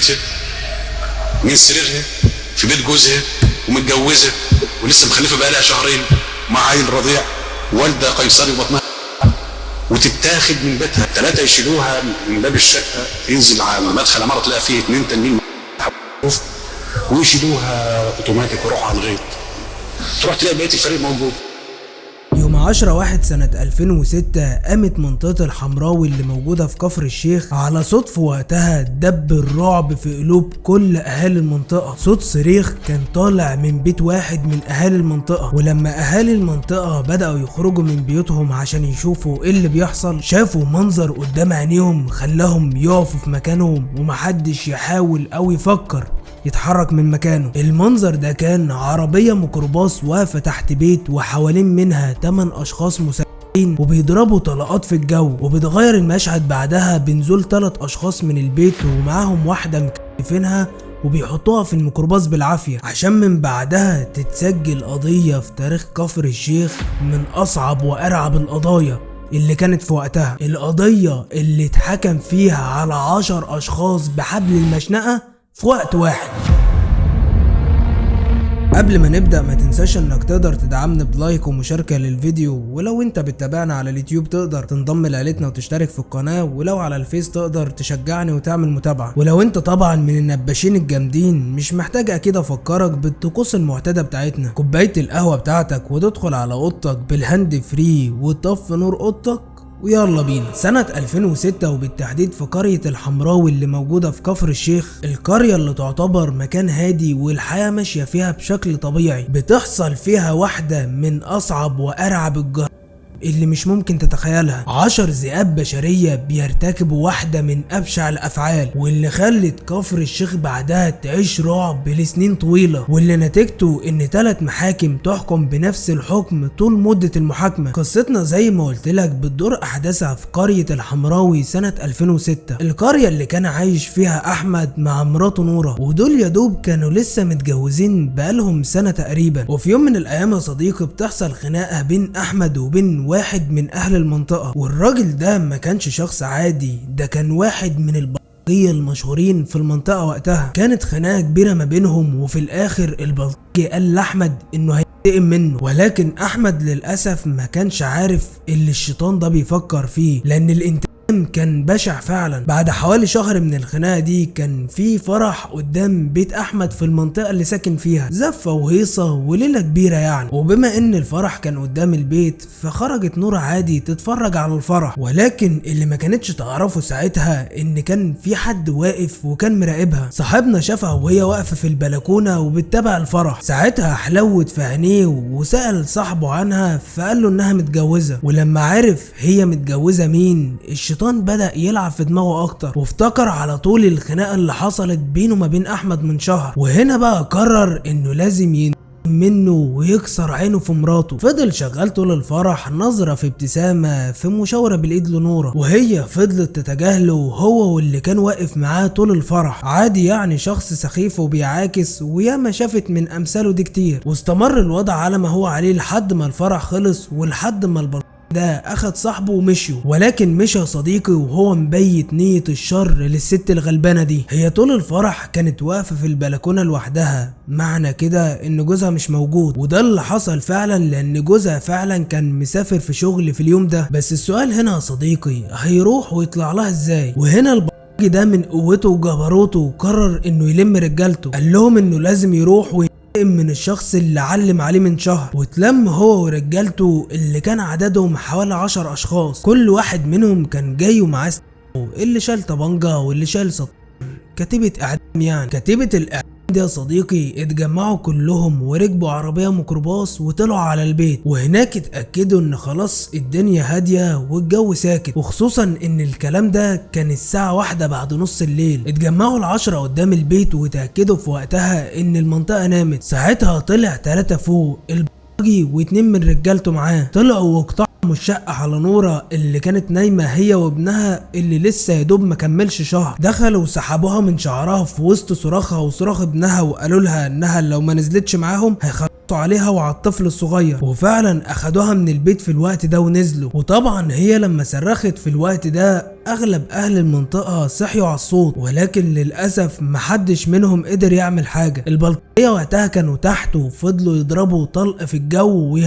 بيتها، من سريرها، في بيت جوزها، ومتجوزه ولسه مخلفه بقى لها شهرين مع عيل رضيع، والده قيصري بطنها، وتتاخد من بيتها. 3 يشيلوها من باب الشقه، ينزل على مدخل عماره تلاقي فيه 2 تانيين ويشيلوها اوتوماتيك ويروحوا على الغيط. تروح تلاقي بقيه الفريق موجود. يوم 10/1 سنة 2006 قامت منطقة الحمراوي اللي موجودة في كفر الشيخ على صوت في وقتها دب الرعب في قلوب كل اهالي المنطقة. صوت صريخ كان طالع من بيت واحد من اهالي المنطقة، ولما اهالي المنطقة بدأوا يخرجوا من بيوتهم عشان يشوفوا ايه اللي بيحصل، شافوا منظر قدام عينيهم خلاهم يقفوا في مكانهم ومحدش يحاول او يفكر يتحرك من مكانه. المنظر ده كان عربية ميكروباص واقفة تحت بيت وحوالين منها 8 اشخاص مسلحين وبيضربوا طلقات في الجو. وبيتغير المشهد بعدها بنزول 3 اشخاص من البيت ومعاهم واحدة مكتفينها وبيحطوها في الميكروباص بالعافية، عشان من بعدها تتسجل قضية في تاريخ كفر الشيخ من اصعب وارعب القضايا اللي كانت في وقتها. القضية اللي اتحكم فيها على 10 اشخاص بحبل المشنقة في وقت واحد. قبل ما نبدأ ما تنساش انك تقدر تدعمنا بلايك ومشاركة للفيديو، ولو انت بتتابعنا على اليوتيوب تقدر تنضم لعيلتنا وتشترك في القناة، ولو على الفيس تقدر تشجعني وتعمل متابعة. ولو انت طبعا من النباشين الجامدين مش محتاج اكيد افكرك بالطقوس المعتادة بتاعتنا، كوباية القهوة بتاعتك وتدخل على اوضتك بالهاند فري وتطفي نور اوضتك ويلا بينا. سنة 2006 وبالتحديد في قرية الحمراوي اللي موجودة في كفر الشيخ، القرية اللي تعتبر مكان هادي والحياة ماشية فيها بشكل طبيعي، بتحصل فيها واحدة من أصعب وأرعب الجرائم اللي مش ممكن تتخيلها. 10 ذئاب بشرية بيرتكبوا واحدة من أبشع الأفعال واللي خلت كفر الشيخ بعدها تعيش رعب لسنين طويلة، واللي نتيجته إن 3 محاكم تحكم بنفس الحكم طول مدة المحاكمة. قصتنا زي ما قلت لك بتدور أحداثها في قرية الحمراوي سنة 2006، القرية اللي كان عايش فيها أحمد مع مراته نورة، ودول يا دوب كانوا لسه متجوزين بقالهم سنة تقريبا. وفي يوم من الأيام يا صديقي بتحصل خناقة بين أحمد وبين واحد من اهل المنطقة، والراجل ده ما كانش شخص عادي، ده كان واحد من البلطجية المشهورين في المنطقة وقتها. كانت خناقة كبيرة ما بينهم، وفي الاخر البلطجي قال لاحمد انه هينتقم منه، ولكن احمد للاسف ما كانش عارف اللي الشيطان ده بيفكر فيه، لان الانتقام كان بشع فعلا. بعد حوالي شهر من الخناقه دي كان في فرح قدام بيت احمد في المنطقه اللي ساكن فيها، زفه وهيصه وليله كبيره يعني. وبما ان الفرح كان قدام البيت فخرجت نورة عادي تتفرج على الفرح، ولكن اللي ما كانتش تعرفه ساعتها ان كان في حد واقف وكان مراقبها. صاحبنا شافها وهي واقفه في البلكونه وبتتابع الفرح، ساعتها حلوت في عينيه وسأل صاحبه عنها فقال له انها متجوزه. ولما عرف هي متجوزه مين، الشيطان بدأ يلعب في دماغه اكتر وافتكر على طول الخناقه اللي حصلت بينه وما بين احمد من شهر، وهنا بقى قرر انه لازم منه ويكسر عينه في مراته. فضل شغال طول الفرح نظرة في ابتسامة في مشاورة بالايد لنورة، وهي فضلت تتجاهله هو واللي كان واقف معاه طول الفرح عادي يعني، شخص سخيف وبيعاكس وياما شافت من امثاله دي كتير. واستمر الوضع على ما هو عليه لحد ما الفرح خلص ولحد ما ده اخد صاحبه ومشيوا. ولكن مشى يا صديقي وهو مبيت نية الشر للست الغلبانة دي. هي طول الفرح كانت واقفة في البلكونة لوحدها، معنى كده ان جوزها مش موجود، وده اللي حصل فعلا لان جوزها فعلا كان مسافر في شغل في اليوم ده. بس السؤال هنا يا صديقي، هيروح ويطلع لها ازاي؟ وهنا البلطجي ده من قوته وجبروته قرر انه يلم رجالته، قال لهم انه لازم يروح من الشخص اللي علم عليه من شهر، واتلم هو ورجالته اللي كان عددهم حوالي 10 اشخاص، كل واحد منهم كان جاي ومعاه اللي شال طبنجة واللي شال سطر، كتيبة اعدام يعني. كتيبة الاعدام دي يا صديقي اتجمعوا كلهم وركبوا عربية ميكروباص وطلعوا على البيت، وهناك اتأكدوا ان خلاص الدنيا هادية والجو ساكت، وخصوصا ان الكلام ده كان الساعة 1 بعد نص الليل. اتجمعوا ال10 قدام البيت وتأكدوا في وقتها ان المنطقة نامت. ساعتها طلع 3 فوق البلطجي و2 من رجالته معاه، طلعوا واقتحموا الشقة على نورة اللي كانت نايمة هي وابنها اللي لسه يدوب ما كملش شهر. دخلوا وسحبوها من شعرها في وسط صراخها وصراخ ابنها، وقالوا لها انها لو ما نزلتش معاهم هيخلصوا ضغطوا عليها وعلى الطفل الصغير، وفعلا اخدوها من البيت في الوقت ده ونزلوا. وطبعا هي لما صرخت في الوقت ده اغلب اهل المنطقة صحيوا على الصوت، ولكن للاسف محدش منهم قدر يعمل حاجة. البلطجية وقتها كانوا تحت وفضلوا يضربوا طلق في الجو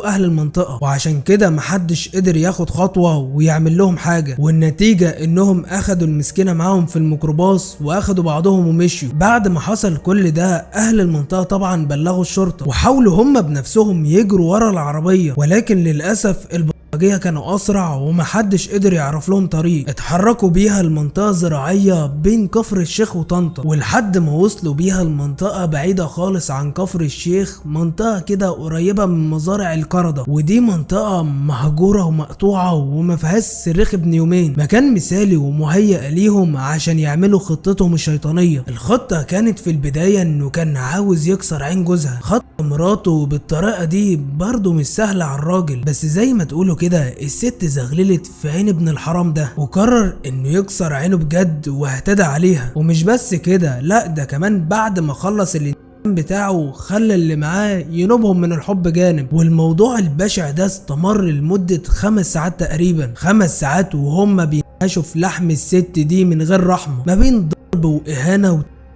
اهل المنطقة، وعشان كده محدش قدر ياخد خطوة ويعمل لهم حاجة. والنتيجة انهم اخدوا المسكينة معاهم في الميكروباص واخدوا بعضهم ومشيوا. بعد ما حصل كل ده اهل المنطقة طبعا بلغوا الشرطة وحاولوا هم بنفسهم يجروا ورا العربية، ولكن للاسف البلطجية كانوا اسرع ومحدش قدر يعرف لهم طريق. اتحركوا بيها المنطقة زراعية بين كفر الشيخ وطنطا، ولحد ما وصلوا بيها المنطقة بعيدة خالص عن كفر الشيخ، منطقة كده قريبة من مزارع القردة، ودي منطقة مهجورة ومقطوعة وما فيهاش صريخ ابن يومين. مكان مثالي ومهيأ ليهم عشان يعملوا خطتهم الشيطانية. الخطة كانت في البداية انه كان عاوز يكسر عين جوزها. خط مراته بالطريقة دي برضه مش سهلة على الراجل، بس زي ما تقولوا كده الست زغللت في عين ابن الحرام ده وقرر انه يكسر عينه بجد واهتدى عليها. ومش بس كده، لا ده كمان بعد ما خلص اللي بتاعه خلى اللي معاه ينوبهم من الحب جانب. والموضوع البشع ده استمر لمدة 5 ساعات تقريبا، 5 ساعات وهم بينهشوا في لحم الست دي من غير رحمة، ما بين ضرب واهانة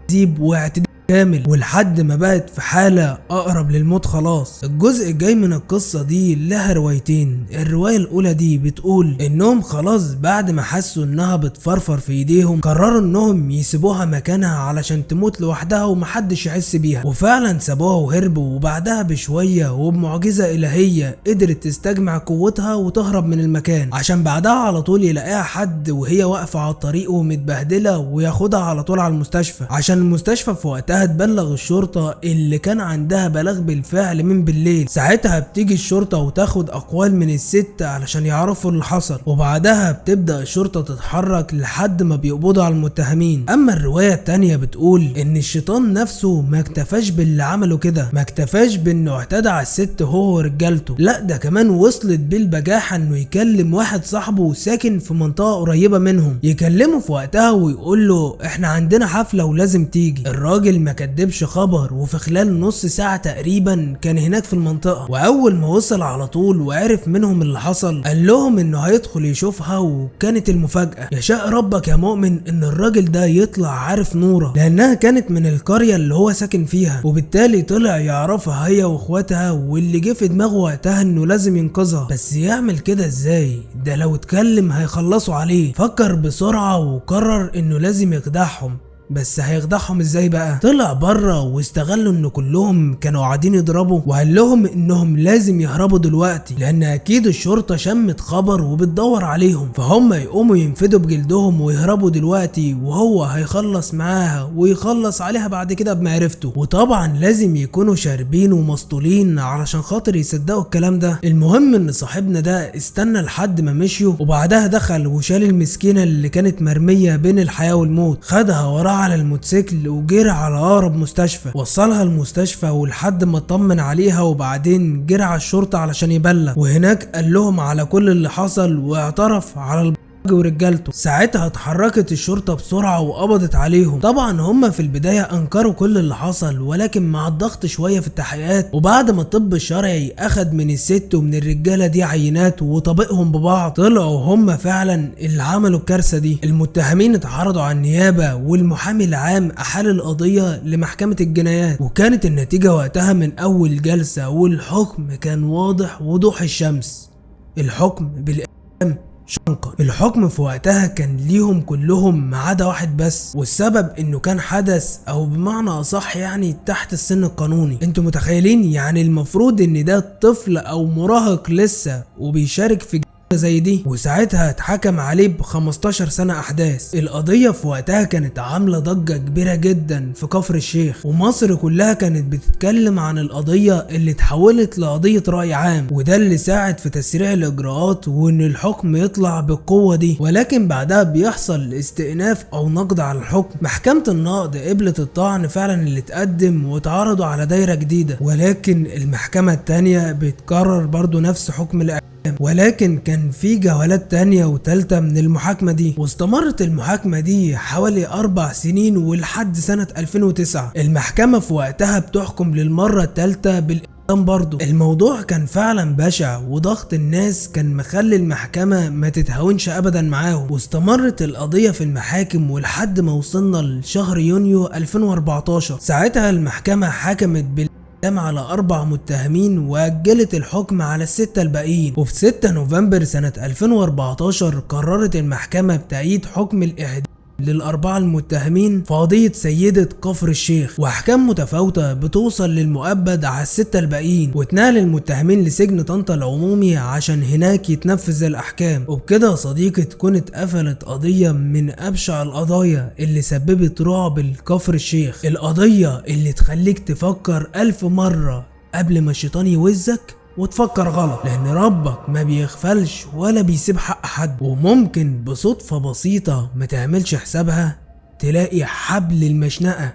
وتعذيب واعتداء كامل، ولحد ما بقت في حالة اقرب للموت خلاص. الجزء الجاي من القصة دي لها روايتين. الرواية الاولى دي بتقول انهم خلاص بعد ما حسوا انها بتفرفر في ايديهم قرروا انهم يسيبوها مكانها علشان تموت لوحدها ومحدش يحس بيها، وفعلا سابوها وهربوا. وبعدها بشوية وبمعجزة الهية قدرت تستجمع قوتها وتهرب من المكان، عشان بعدها على طول يلاقيها حد وهي واقفة على الطريق ومتبهدلة وياخدها على طول على المستشفى، عشان المستشفى في وقتها تبلغ الشرطة اللي كان عندها بلاغ بالفعل من بالليل. ساعتها بتيجي الشرطة وتاخد اقوال من الست علشان يعرفوا اللي حصل، وبعدها بتبدأ الشرطة تتحرك لحد ما بيقبضوا على المتهمين. اما الرواية التانية بتقول ان الشيطان نفسه ما اكتفاش باللي عمله كده، ما اكتفاش بانه اعتدى على الست هو ورجالته، لا ده كمان وصلت بالبجاحة انه يكلم واحد صاحبه ساكن في منطقة قريبة منهم، يكلمه في وقتها ويقول له احنا عندنا حفلة ولازم تيجي. الراجل ما كدبش خبر، وفي خلال نص ساعة تقريبا كان هناك في المنطقة. واول ما وصل على طول وعرف منهم اللي حصل قال لهم انه هيدخل يشوفها. وكانت المفاجأة يشاء ربك يا مؤمن ان الراجل ده يطلع عارف نورة، لانها كانت من القرية اللي هو ساكن فيها، وبالتالي طلع يعرفها هي واخواتها. واللي جه في دماغه وقتها انه لازم ينقذها، بس يعمل كده ازاي؟ ده لو اتكلم هيخلصوا عليه. فكر بسرعة وقرر انه لازم يخدعهم، بس هيخدعهم ازاي بقى؟ طلع بره واستغلوا ان كلهم كانوا قاعدين يضربوا، وقال لهم انهم لازم يهربوا دلوقتي لان اكيد الشرطة شمت خبر وبتدور عليهم، فهم يقوموا ينفدوا بجلدهم ويهربوا دلوقتي، وهو هيخلص معاها ويخلص عليها بعد كده بمعرفته. وطبعا لازم يكونوا شاربين ومسطولين علشان خاطر يصدقوا الكلام ده. المهم ان صاحبنا ده استنى لحد ما مشيوا، وبعدها دخل وشال المسكينة اللي كانت مرمية بين الحياة والموت، خدها وراه على الموتوسيكل وجرى على اقرب مستشفى، وصلها المستشفى ولحد ما اطمن عليها، وبعدين جرى على الشرطة علشان يبلغ. وهناك قال لهم على كل اللي حصل واعترف على ورجالته. ساعتها اتحركت الشرطة بسرعة وقبضت عليهم. طبعا هم في البداية انكروا كل اللي حصل، ولكن مع الضغط شوية في التحقيقات وبعد ما الطب الشرعي اخد من الست ومن الرجالة دي عينات وطبقهم ببعض، طلعوا هم فعلا اللي عملوا الكارثة دي. المتهمين اتعرضوا على النيابة، والمحامي العام احال القضية لمحكمة الجنايات، وكانت النتيجة وقتها من اول جلسة، والحكم كان واضح وضوح الشمس. الحكم بالإعدام شنقة. الحكم في وقتها كان ليهم كلهم ما عدا واحد بس، والسبب انه كان حدث او بمعنى اصح يعني تحت السن القانوني. انتوا متخيلين؟ يعني المفروض ان ده طفل او مراهق لسه وبيشارك في زي دي، وساعتها اتحكم عليه ب 15 سنة احداث. القضية في وقتها كانت عاملة ضجة كبيرة جدا في كفر الشيخ، ومصر كلها كانت بتتكلم عن القضية اللي اتحولت لقضية رأي عام، وده اللي ساعد في تسريع الاجراءات وان الحكم يطلع بالقوة دي. ولكن بعدها بيحصل استئناف او نقد على الحكم. محكمة النقد قبلت الطعن فعلا اللي اتقدم واتعرضوا على دايرة جديدة، ولكن المحكمة التانية بتكرر برضو نفس حكم الإعدام. ولكن كان في جولات تانية وتالتة من المحاكمة دي، واستمرت المحاكمة دي حوالي 4 سنين ولحد سنة 2009. المحكمة في وقتها بتحكم للمرة التالتة بالإعدام برضه. الموضوع كان فعلا بشع، وضغط الناس كان مخلي المحكمة ما تتهاونش ابدا معاهم، واستمرت القضية في المحاكم ولحد ما وصلنا لشهر يونيو 2014. ساعتها المحكمة حكمت على 4 متهمين واجلت الحكم على ال6 الباقيين، وفي 6 نوفمبر سنة 2014 قررت المحكمة بتأييد حكم الإعدام لل4 المتهمين في قضية سيدة كفر الشيخ، واحكام متفاوتة بتوصل للمؤبد على ال6 الباقيين، واتنقل المتهمين لسجن طنطا العمومي عشان هناك يتنفذ الاحكام. وبكده يا صديقي تكون اتقفلت قضية من ابشع القضايا اللي سببت رعب لكفر الشيخ، القضية اللي تخليك تفكر 1000 مرة قبل ما الشيطان يوزك وتفكر غلط، لان ربك ما بيغفلش ولا بيسيب حق حد، وممكن بصدفة بسيطة ما تعملش حسابها تلاقي حبل المشنقة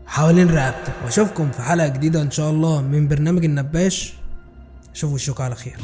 حوالين رقبتك. واشوفكم في حلقة جديدة ان شاء الله من برنامج النباش. اشوفوا الشوك على خير.